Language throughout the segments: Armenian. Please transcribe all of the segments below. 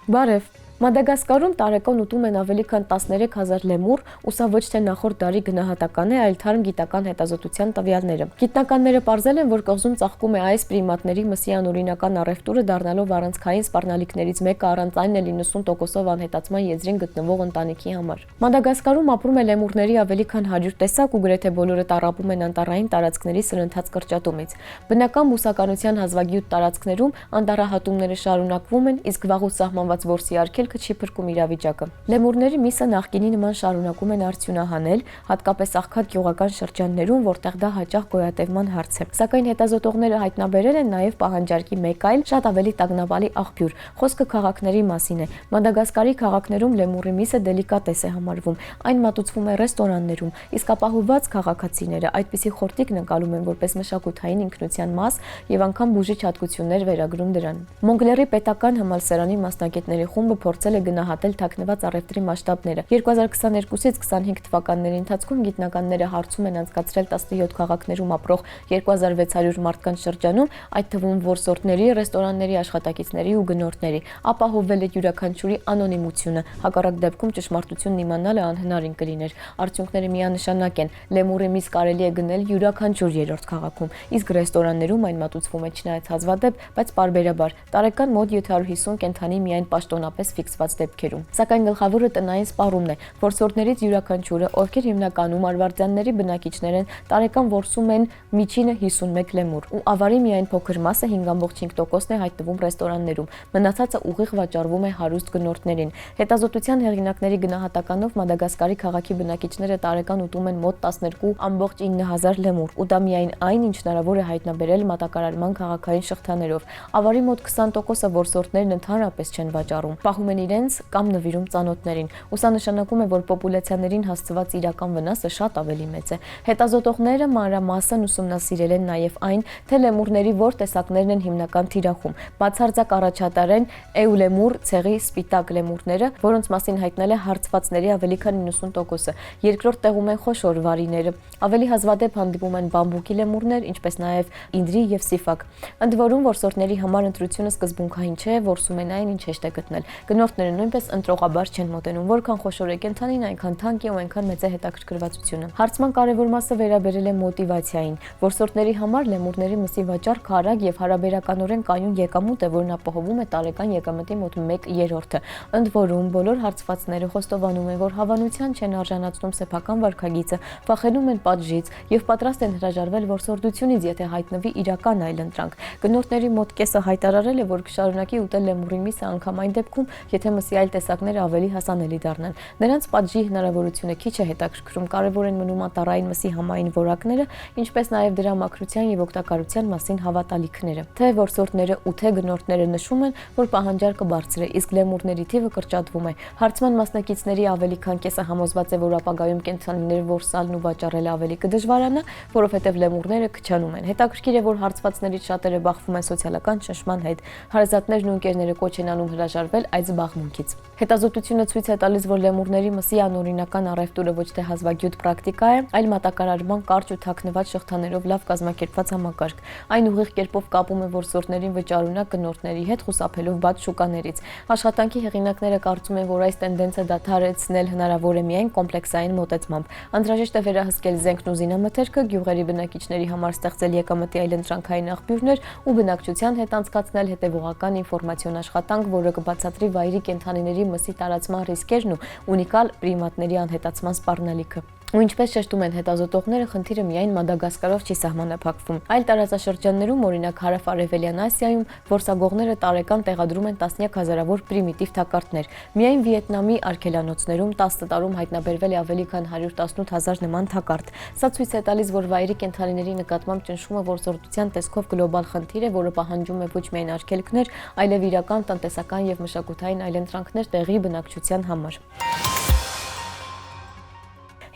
Բարև։ Մադագասկարում տարեկան ուտում են ավելի քան 13,000 լեմուր, ու սա ոչ թե նախորդ դարի գնահատական է, այլ թարմ գիտական հետազոտության տվյալները։ Գիտնականները պարզել են, որ կղզում ծաղկում է այս պրիմատների մսի անօրինական առևտուրը, դառնալով առանցքային սպառնալիքներից մեկը, առանց այն էլ 90%-ով անհետացման եզրին գտնվող ընտանիքի համար։ Մադագասկարում ապրում է լեմուրների ավելի քան 100 տեսակ ու գրեթե բոլորը տառապում են անտառային տարածքների սրընթաց կրճատումից։ Բնական բուսականության հազվագյուտ տարածքներում անտառահատումները շարունակվում են, իսկ վաղուց սահմանված որսի արգելքը չի փրկում իրավիճակը։ Լեմուրների միսը նախկինի նման շարունակում են արդյունահանել, հատկապես աղքատ գյուղական շրջաններում, որտեղ դա հաճախ գոյատևման հարց է։ Սակայն հետազոտողները հայտնաբերել են նաև պահանջարկի մեկ այլ, շատ ավելի տագնապալի աղբյուր։ Խոսքը քաղաքների մասին է։ Մադագասկարի քաղաքներում լեմուրի միսը դելիկատես է համարվում։ Այն մատուցվում է ռեստորաններում, իսկ ապահովված քաղաքացիները այդպիսի խորտիկն ընկալում են որպես մշակութային ինքնության մաս եւ անգամ բուժիչ հատկություններ վերագրում դրան։ Մոնգլերի պետական համալսարանի մասնագետների խումբը փորձել է գնահատել թաքնված առևտրի մասշտաբները։ 2022-ից 25 թվականների ընթացքում գիտնականները հարցում են անցկացրել 17 քաղաքներում ապրող 2600 մարդկանց շրջանում, այդ թվում որսորդների, ռեստորանների աշխատակիցների ու գնորդների։ Ապահովվել է յուրաքանչյուրի անոնիմությունը, հակառակ դեպքում ճշմարտությունն իմանալը անհնարին կլիներ։ Արդյունքները միանշանակ են։ Լեմուրի միս կարելի է գնել յուրաքանչյուր երրորդ քաղաքում, իսկ ռեստորաններում այն մատուցվում է չնայած հազվադեպ, բայց պարբերաբար։ Տարեկան մոտ 750 կենդանի միայն պաշտոնապես ֆիքսված դեպքերում։ Սակայն գլխավորը տնային սպառումն է։ Որսորդներից յուրաքանչյուրը, ովքեր հիմնականում արվարձանների բնակիչներ են, տարեկան որսում են միջինը 51 լեմուր, ու ավարի միայն փոքր մասը 5.5%-ն է հայտնվում ռեստորաններում։ Մնացածը ուղիղ վաճառվում է հարուստ գնորդներին։ Հետազոտության հեղինակների գնահատականով Մադագասկարի քաղաքի բնակիչները տարեկան ուտում են մոտ 12.9 լեմուր, ու դա միայն այն, ինչ հնարավոր է հայտնաբերել մատակարարման քաղաքային շղթաներով։ Ավարի մոտ 20%-ը որսորդներն ընդհանրապես չեն վաճառում, պահում են իրենց կամ նվիրում ծանոթներին։ Ու սա նշանակում է, որ պոպուլյացիաներին հասցված իրական վնասը շատ ավելի մեծ է։ Հետազոտողները մանրամասն ուսումնասիրել են նաև այն, թե լեմուրների որ տեսակներն են հիմնական թիրախում։ Բացարձակ առաջատար են էուլեմուր ցեղի սպիտակ լեմուրները, որոնց մասին հայտնել է հարցվածների ավելի քան 90%-ը։ Երկրորդ տեղում են խոշոր վարիները։ Ավելի հազվադեպ հանդիպում են բամբուկի լեմուրներ, ինչպես նաև ինդրի եւ սիֆակ։ Ընդ որում որսորդների համար ընտրությունը սկզբունքային չէ, որսում են այն, ինչ հեշտ է գտնել։ Գնորդները նույնպես ընտրողաբար չեն մոտենում, որքան խոշոր է կենդանին, այնքան թանկ է ու այնքան մեծ է հետաքրքրվածությունը։ Հարցման կարևոր մասը վերաբերել է մոտիվացիային։ Որսորդների համար լեմուրների մսի վաճառքը արագ եւ հարաբերականորեն կայուն եկամուտ է, որն ապահովում է տարեկան եկամտի մոտ 1/3-ը։ Ընդ որում բոլոր հարցվածները խոստովանում են, որ հավանության չեն արժանացնում սեփական վարքագիծը, վախենում են պատժից եւ պատրաստ են հրաժարվել որսորդությունից, եթե հայտնվի իրական այլընտրանք։ Գնորդների մոտ կեսը հայտարարել է, որ կշարունակի ուտել լեմուրի միսը անգամ այն դեպքում, եթե մսի այլ տեսակները ավելի հասանելի դառնան։ Նրանց պատժի հնարավորությունը քիչ է հետաքրքրում, կարևոր են մնում անտառային մսի համային որակները, ինչպես նաև դրա մաքրության եւ օգտակարության մասին հավատալիքները։ Թե որսորդները ու թե գնորդները նշում են, որ պահանջարկը բարձր է, իսկ լեմուրների թիվը կրճատվում է։ Հարցման մասնակիցների ավելի քան կեսը համոզված է, որ ապագայում կենդանիներ որսալն ու վաճառելը ավելի կդժվարանա, որովհետև լեմուրները քչանում են։ Հետաքրքիր է, որ հարցվածներից շատերը բախվում են սոցիալական ճնշման հետ։ Հարազատներն ու ընկերները կոչ են անում հրաժարվել այդ զբաղմունքից։ Հետազոտությունը ցույց է տալիս, որ լեմուրների մսի անօրինական առևտուրը ոչ թե հազվագյուտ պրակտիկա է, այլ մատակարարման կարճ ու թաքնված շղթաներով լավ կազմակերպված համակարգ։ Այն ուղիղ կերպով կապում է որսորդներին վճարունակ գնորդների հետ, խուսափելով բաց շուկաներից։ Աշխատանքի հեղինակները կարծում են, որ այս տենդենսը դադարեցնել հնարավոր է միայն կոմպլեքսային մոտեցմամբ։ Անհրաժեշտ է վերահսկել զենքն ու զինամթերքը, գյուղերի բնակիչների համար ստեղծել եկամտի այլընտրանքային աղբյուրներ ու բնակչության հետ անցկացնել հետևողական ինֆորմացիոն աշխատանք, որը կբացատրի վայրի կենդանիների մսի տարածման ռիսկերն ու ունիկալ պրիմատների անհետացման սպառնալիքը։ Ու ինչպես շեշտում են հետազոտողները, խնդիրը միայն Մադագասկարով չի սահմանափակվում։ Այլ տարածաշրջաններում, օրինակ Հարավ-Արևելյան Ասիայում, որսագողները տարեկան տեղադրում են տասնյակ հազարավոր պրիմիտիվ թակարդներ։ Միայն Վիետնամի արգելանոցներում 10 տարում հայտնաբերվել է ավելի քան 118,000 նման թակարդ։ Սա ցույց է տալիս, որ վայրի կենդանիների նկատմամբ ճնշումը որսորդության տեսքով գլոբալ խնդիր է, որը պահանջում է ոչ միայն արգելքներ, այլև իրական տնտեսական եւ մշակութային այլընտրանքներ տեղի բնակչության համար։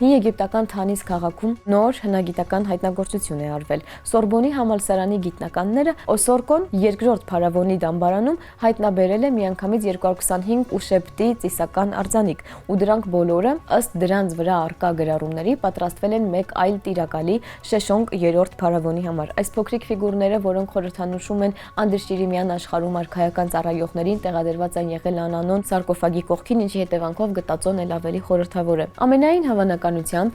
Հին եգիպտական Թանիս քաղաքում նոր հնագիտական հայտնագործություն է արվել։ Սորբոնի համալսարանի գիտնականները Օսորկոն երկրորդ փարավոնի դամբարանում հայտնաբերել է միանգամից 225 ուշեբտի ծիսական արձանիկ, ու դրանք բոլորը ըստ դրանց վրա առկա գրառումների պատրաստվել են մեկ այլ տիրակալի Շեշոնգ երրորդ փարավոնի համար։ Այս փոքրիկ ֆիգուրները, որոնք խորհրդանշում են անդրշիրիմյան աշխարհում արքայական ծառայողներին, տեղադրված են եղել անանոն սարկոֆագի կողքին, ինչի հետևանքով գտածոն էլ ավելի խորհրդավոր է։ Ամենայն հավանականությամբ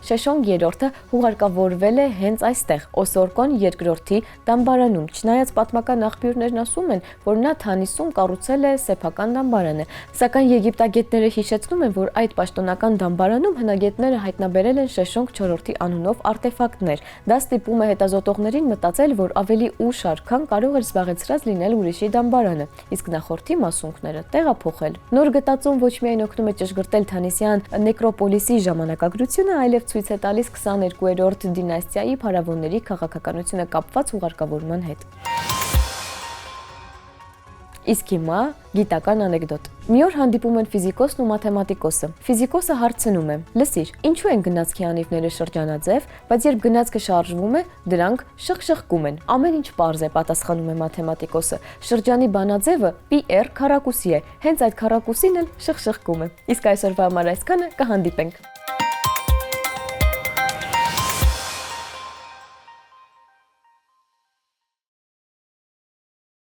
Շեշոնգ երրորդը հուղարկավորվել է հենց այստեղ, Օսորկոն երկրորդի դամբարանում։ Չնայած պատմական աղբյուրներն ասում են, որ նա Թանիսում կառուցել է սեփական դամբարանը, սակայն եգիպտագետները հիշեցնում են, որ այդ պաշտոնական դամբարանում հնագետները հայտնաբերել են Շեշոնգ չորրորդի անունով արտեֆակտներ։ Դա ստիպում է հետազոտողներին մտածել, որ ավելի ուշ արքան կարող էր զբաղեցրած լինել ուրիշի դամբարանը, իսկ նախորդի մասունքները տեղափոխել։ Նոր գտածում ոչ միայն օգնում է ճշգրտել Թանիսյան նեկրոպոլիսի ժամանակագրությունը, այլև ցույց է տալիս 22-րդ դինաստիայի փարավոնների քաղաքականությունը կապված ուղարկավորման հետ։ Իսկ հիմա գիտական անեկդոտ։ Մի օր հանդիպում են ֆիզիկոսն ու մաթեմատիկոսը։ Ֆիզիկոսը հարցնում է. «Լսիր, ինչու են գնացքի անիվները շրջանաձև, բայց երբ գնացքը շարժվում է, դրանք շխշխկում են»։ Ամեն ինչ պարզ է, պատասխանում է մաթեմատիկոսը։ Շրջանի բանաձևը πr քառակուսի է, հենց այդ քառակուսին էլ շխշխկում է։ Իսկ այսօրվա համար այսքանը, կհանդիպենք։